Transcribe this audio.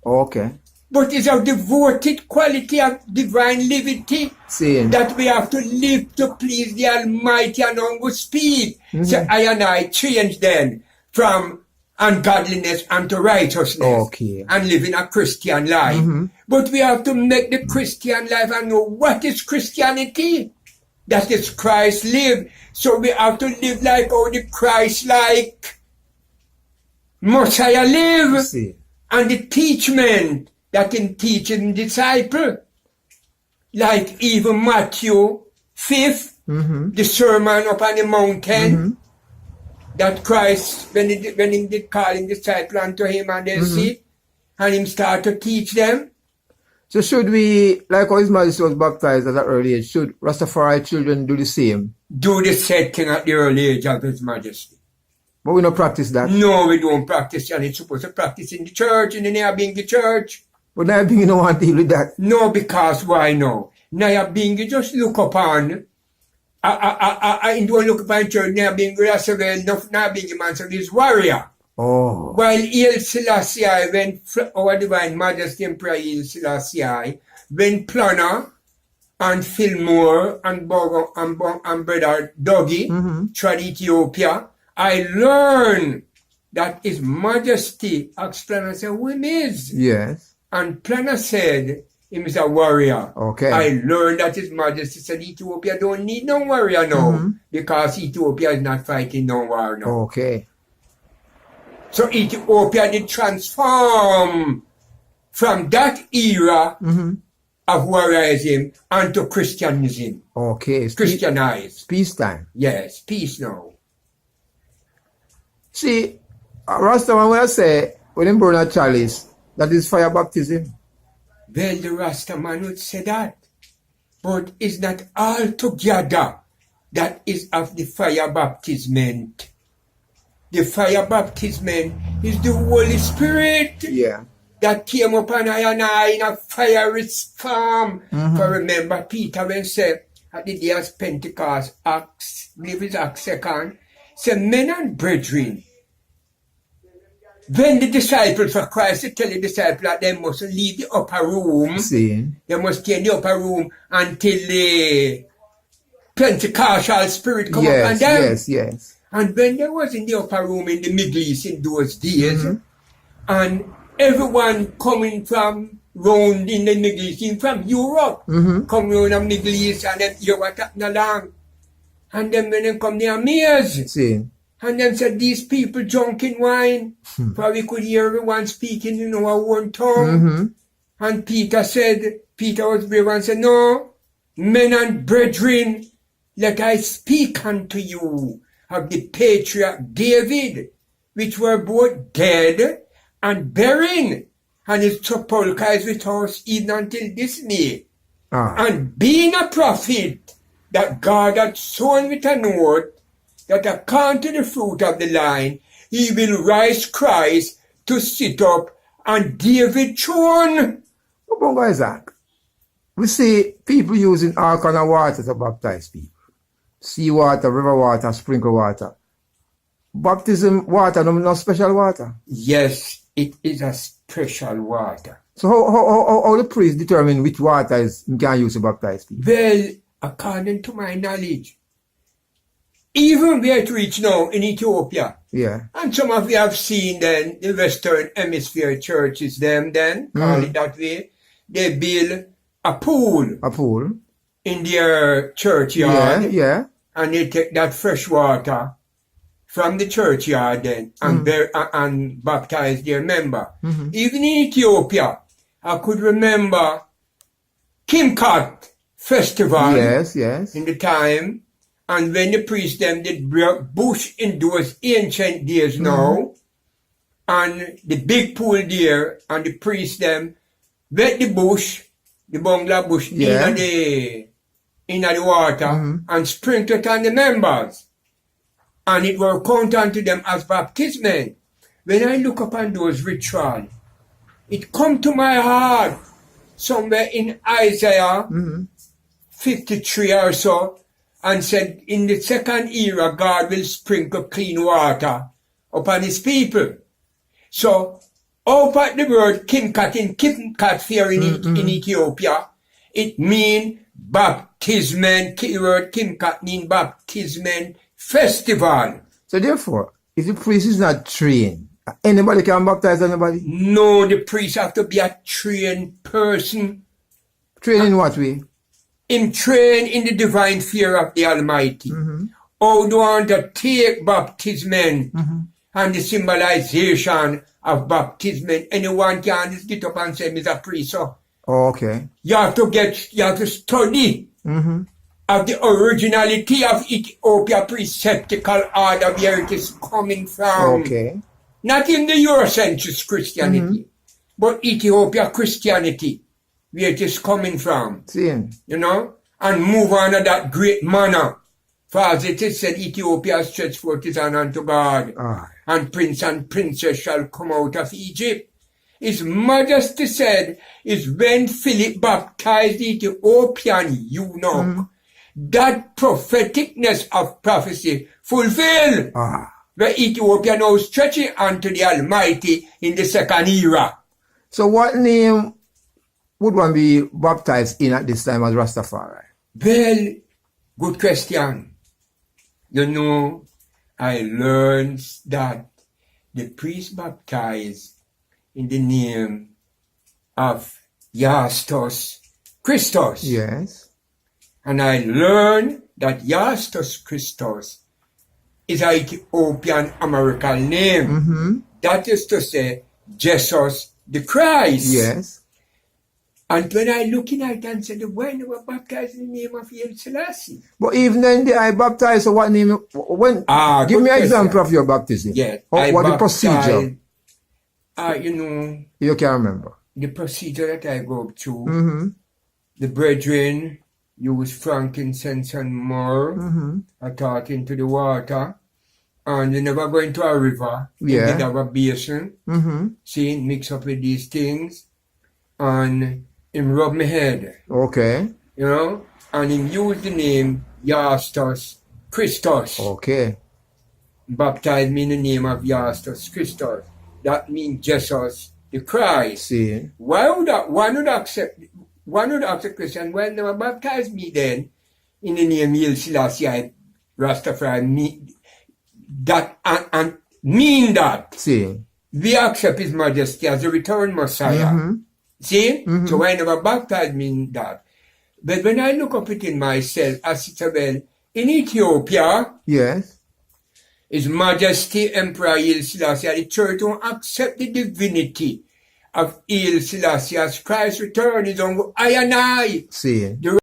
Okay. But it's a devoted quality of divine liberty Saying. that we have to live to please the Almighty and humble speed. So I and I change then from ungodliness unto righteousness Okay. and living a Christian life. But we have to make the Christian life and know what is Christianity. That is Christ lived. So we have to live like how the Christ-like Messiah live. See. And the teachment that in teaching disciple. Like even Matthew 5th, the Sermon upon the Mountain, that Christ, when he did call him disciple unto him and they see, and him start to teach them. So should we, like how His Majesty was baptized at an early age, should Rastafari children do the same? Do the same thing at the early age of His Majesty. But we don't practice that. No, we don't practice, and it's supposed to practice in the church, in the Nyabingi church. But now you don't want to deal with that. No, because why no? Nyabingi just look upon, I don't look upon church, Nyabingi, that's a well enough Nyabingi man, so he's warrior. Oh. While Haile Selassie, when our Divine Majesty Emperor Haile Selassie, when Planner and Fillmore and Bongo and Brother Dougie tried Ethiopia, I learned that His Majesty asked Planner, said, who him is? Yes. And Planner said, him is a warrior. Okay. I learned that His Majesty said Ethiopia don't need no warrior now, because Ethiopia is not fighting no war now. Okay. So Ethiopia did transform from that era of warriorism onto Christianism. Okay. Christianized. Peacetime. Yes, peace now. See, Rastaman, when I say, when him burn a chalice, that is fire baptism. Well, the Rastaman would say that. But it's not altogether that is of the fire baptisment. The fire baptism is the Holy Spirit that came upon I and I in a fiery form. For remember, Peter when said at the day of Pentecost, Acts, I believe it's Acts 2nd, said, men and brethren, when the disciples of Christ, they tell the disciples that they must leave the upper room. They must stay in the upper room until the Pentecostal spirit come upon them. Yes. And when they was in the upper room in the Middle East in those days, and everyone coming from round in the Middle East, in from Europe, come round the Middle East and then hear what happened along. And then when they come, they amazed. And then said, these people drinking wine, for we could hear everyone speaking in our own tongue. And Peter was brave and said, no, men and brethren, let I speak unto you of the patriarch David, which were both dead and buried, and his sepulchre is with us even until this day. And being a prophet, that God had sown with an oath, that according to the fruit of the line, he will rise Christ to sit up on David's throne. Bongo Isaac, we see people using all kind of water to baptize people. Sea water, river water, sprinkle water. Baptism water, no special water. Yes, it is a special water. So how the priest determine which water is you can use to baptize people? Well, according to my knowledge, even where it reach now in Ethiopia, and some of you have seen then the Western Hemisphere churches, them then, call it that way, they build a pool in their churchyard, and they take that fresh water from the churchyard then and baptize their member. Even in Ethiopia, I could remember Kimkat festival in the time, and when the priest them did bush in those ancient days now, and the big pool there, and the priest them wet the bush, the bungalow bush in the water, and sprinkle it on the members. And it will count unto them as baptism. When I look upon those rituals, it come to my heart somewhere in Isaiah 53 or so, and said, in the second era, God will sprinkle clean water upon his people. So, Out at the word Kimkat in Kimkat here in Ethiopia, it means baptismen. The word Kimkat means baptismen festival. So therefore, if the priest is not trained, anybody can baptize anybody? No, the priest have to be a trained person. Trained in what way? Him trained in the divine fear of the Almighty. How do you want to take baptismen and the symbolization of baptismen? Anyone can just get up and say, Mr. Priest. So okay. you have to study of the originality of Ethiopia preceptical order where it is coming from. Okay. Not in the Eurocentric Christianity, but Ethiopia Christianity, where it is coming from. Seeing. You know? And move on in that great manner. For as it is said, Ethiopia stretched forth his hand unto God, and prince and princess shall come out of Egypt. His Majesty said, is when Philip baptized the Ethiopian eunuch, that propheticness of prophecy fulfilled. The Ethiopia now stretching unto the Almighty in the second era. So what name would one be baptized in at this time as Rastafari? Well, good question. You know, I learned that the priest baptized in the name of Yastos Christos. Yes. And I learned that Yastos Christos is an Ethiopian American name. That is to say, Jesus the Christ. Yes. And when I look in it and said, why they were baptized in the name of Haile Selassie? But even then they I baptized, so what name? When? Give me an example of your baptism. Yes. What the procedure? You know. You can't remember. The procedure that I go through. The brethren use frankincense and myrrh. I taught into the water. And you never go into a river. You did have a basin. See, mix up with these things. And him rub my head. Okay. You know? And him use the name Yastos Christos. Okay. Baptize me in the name of Yastos Christos. That means Jesus the Christ. See. Why would that one would accept the Christian when they were baptized me then in the name Haile Selassie Rastafari mean that and mean that. See. We accept His Majesty as the returned Messiah. See? So when they were baptized me in that. But when I look up it in myself, as it's well, in Ethiopia, yes, His Majesty Emperor Haile Selassie, the church don't accept the divinity of Haile Selassie as Christ's return is on I and I. See.